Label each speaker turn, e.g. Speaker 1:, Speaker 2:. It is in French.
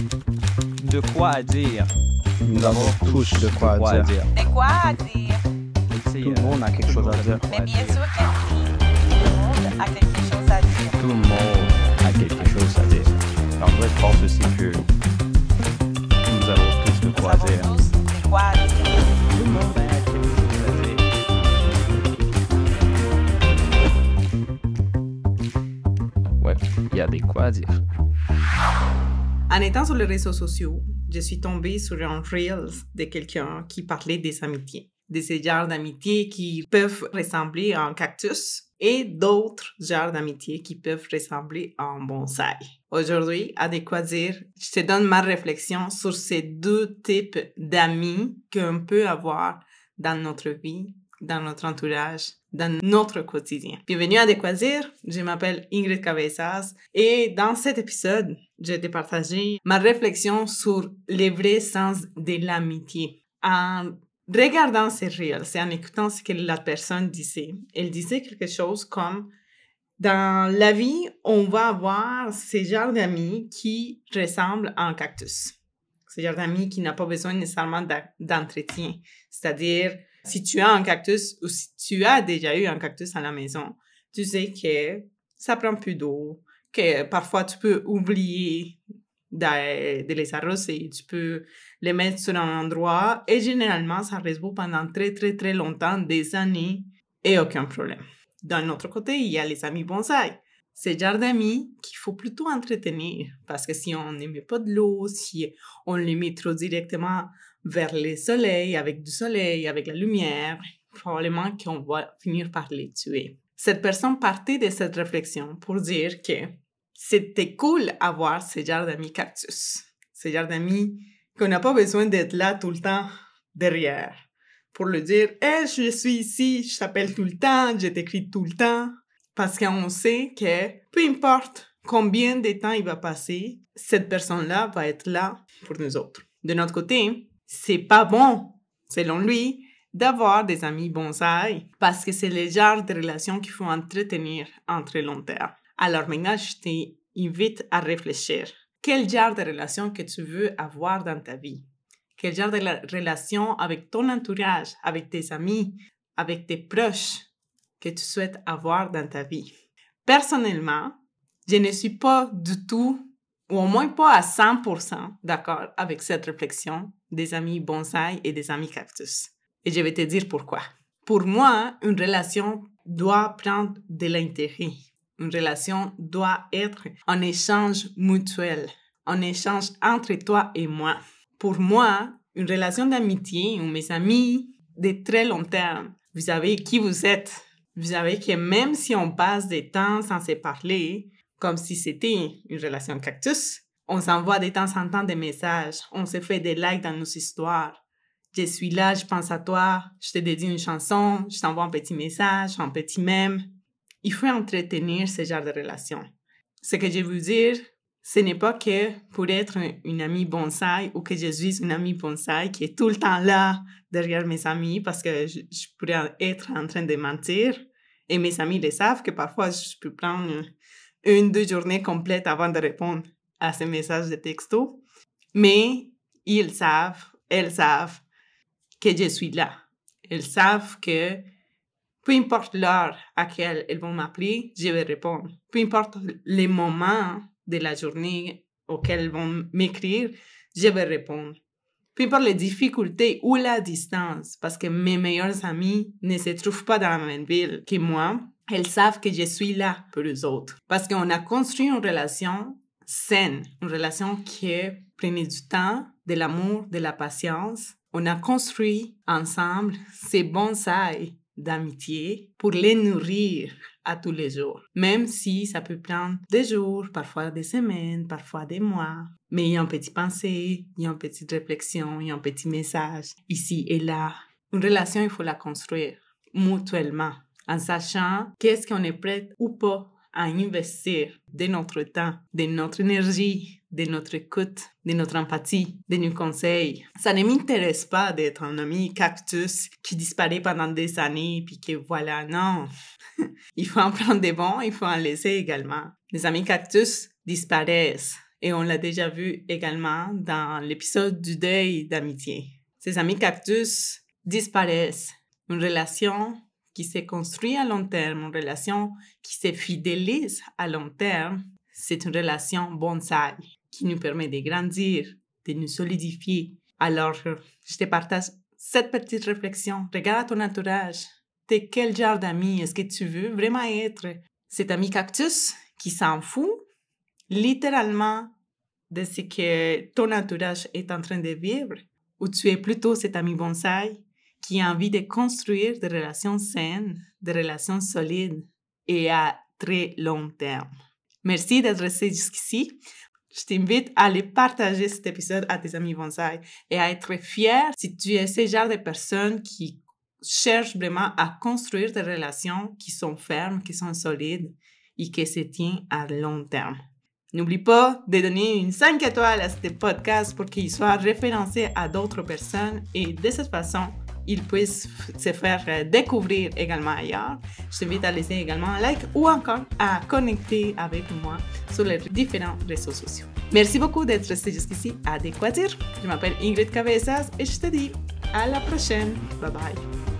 Speaker 1: De quoi à dire?
Speaker 2: Nous avons tous de quoi dire.
Speaker 3: De quoi à dire?
Speaker 2: Tout le monde a quelque chose à dire.
Speaker 3: Mais bien sûr que oui. Tout le monde a quelque chose à dire.
Speaker 1: Tout le monde a quelque chose à dire. Alors, je pense aussi que nous avons tous de
Speaker 3: Nous
Speaker 1: quoi
Speaker 3: avons
Speaker 1: dire.
Speaker 3: tous de quoi à dire.
Speaker 1: Tout le monde a quelque chose à dire. Ouais, il y a des quoi à dire.
Speaker 4: En étant sur les réseaux sociaux, je suis tombée sur un Reels de quelqu'un qui parlait des amitiés. De ces genres d'amitiés qui peuvent ressembler à un cactus et d'autres genres d'amitiés qui peuvent ressembler à un bonsaï. Aujourd'hui, à De quoi dire, je te donne ma réflexion sur ces deux types d'amis qu'on peut avoir dans notre vie, dans notre entourage, dans notre quotidien. Bienvenue à De quoi dire, je m'appelle Ingrid Cabezas et dans cet épisode, je vais te partager ma réflexion sur le vrai sens de l'amitié. En regardant ces reels et en écoutant ce que la personne disait, elle disait quelque chose comme dans la vie, on va avoir ce genre d'amis qui ressemblent à un cactus. Ce genre d'amis qui n'a pas besoin nécessairement d'entretien. C'est-à-dire, si tu as un cactus ou si tu as déjà eu un cactus à la maison, tu sais que ça prend plus d'eau, que parfois tu peux oublier de les arroser, tu peux les mettre sur un endroit et généralement ça reste beau pendant très très très longtemps, des années et aucun problème. D'un autre côté, il y a les amis bonsaï. C'est le genre d'amis qu'il faut plutôt entretenir parce que si on ne met pas de l'eau, si on les met trop directement vers le soleil, avec la lumière, probablement qu'on va finir par les tuer. Cette personne partait de cette réflexion pour dire que c'était cool avoir ce genre d'amis cactus. Ce genre d'amis qu'on n'a pas besoin d'être là tout le temps derrière. Pour le dire, « Hey, je suis ici, je t'appelle tout le temps, je t'écris tout le temps. » Parce qu'on sait que peu importe combien de temps il va passer, cette personne-là va être là pour nous autres. De notre côté, c'est pas bon, selon lui, d'avoir des amis bonsaï parce que c'est le genre de relation qu'il faut entretenir en très long terme. Alors maintenant, je t'invite à réfléchir. Quel genre de relation que tu veux avoir dans ta vie? Quel genre de relation avec ton entourage, avec tes amis, avec tes proches que tu souhaites avoir dans ta vie? Personnellement, je ne suis pas du tout, ou au moins pas à 100% d'accord avec cette réflexion des amis bonsaï et des amis cactus. Et je vais te dire pourquoi. Pour moi, une relation doit prendre de l'intérêt. Une relation doit être un échange mutuel, un échange entre toi et moi. Pour moi, une relation d'amitié ou mes amis de très long terme, vous savez qui vous êtes. Vous savez que même si on passe des temps sans se parler, comme si c'était une relation cactus, on s'envoie de temps en temps des messages, on se fait des likes dans nos histoires. Je suis là, je pense à toi, je te dédie une chanson, je t'envoie un petit message, un petit mème. Il faut entretenir ce genre de relation. Ce que je veux dire, ce n'est pas que pour être une amie bonsaï ou que je suis une amie bonsaï qui est tout le temps là derrière mes amis parce que je pourrais être en train de mentir. Et mes amis le savent que parfois je peux prendre 1-2 journées complètes avant de répondre à ces messages de texto. Mais ils savent, elles savent que je suis là. Elles savent que peu importe l'heure à laquelle elles vont m'appeler, je vais répondre. Peu importe les moments de la journée auxquels elles vont m'écrire, je vais répondre. Peu importe les difficultés ou la distance, parce que mes meilleurs amis ne se trouvent pas dans la même ville que moi, elles savent que je suis là pour eux autres. Parce qu'on a construit une relation saine, une relation qui prenait du temps, de l'amour, de la patience. On a construit ensemble ces bonsaïs d'amitié pour les nourrir à tous les jours. Même si ça peut prendre des jours, parfois des semaines, parfois des mois. Mais il y a une petite pensée, il y a une petite réflexion, il y a un petit message ici et là. Une relation, il faut la construire mutuellement en sachant qu'est-ce qu'on est prêt ou pas à investir de notre temps, de notre énergie, de notre écoute, de notre empathie, de nos conseils. Ça ne m'intéresse pas d'être un ami cactus qui disparaît pendant des années puis que voilà, non. Il faut en prendre des bons, il faut en laisser également. Les amis cactus disparaissent Et on l'a déjà vu également dans l'épisode du deuil d'amitié. Ces amis cactus disparaissent. Une relation qui se construit à long terme, une relation qui se fidélise à long terme, c'est une relation bonsaï qui nous permet de grandir, de nous solidifier. Alors, je te partage cette petite réflexion. Regarde ton entourage. De quel genre d'amis est-ce que tu veux vraiment être? Cet ami cactus qui s'en fout littéralement de ce que ton entourage est en train de vivre, ou tu es plutôt cet ami bonsaï qui a envie de construire des relations saines, des relations solides et à très long terme. Merci d'être resté jusqu'ici. Je t'invite à aller partager cet épisode à tes amis bonsaï et à être fier si tu es ce genre de personne qui cherche vraiment à construire des relations qui sont fermes, qui sont solides et qui se tiennent à long terme. N'oublie pas de donner une 5 étoiles à ce podcast pour qu'il soit référencé à d'autres personnes et de cette façon, il puisse se faire découvrir également ailleurs. Je t'invite à laisser également un like ou encore à connecter avec moi sur les différents réseaux sociaux. Merci beaucoup d'être resté jusqu'ici à Décoidir. Je m'appelle Ingrid Cabezas et je te dis à la prochaine. Bye bye.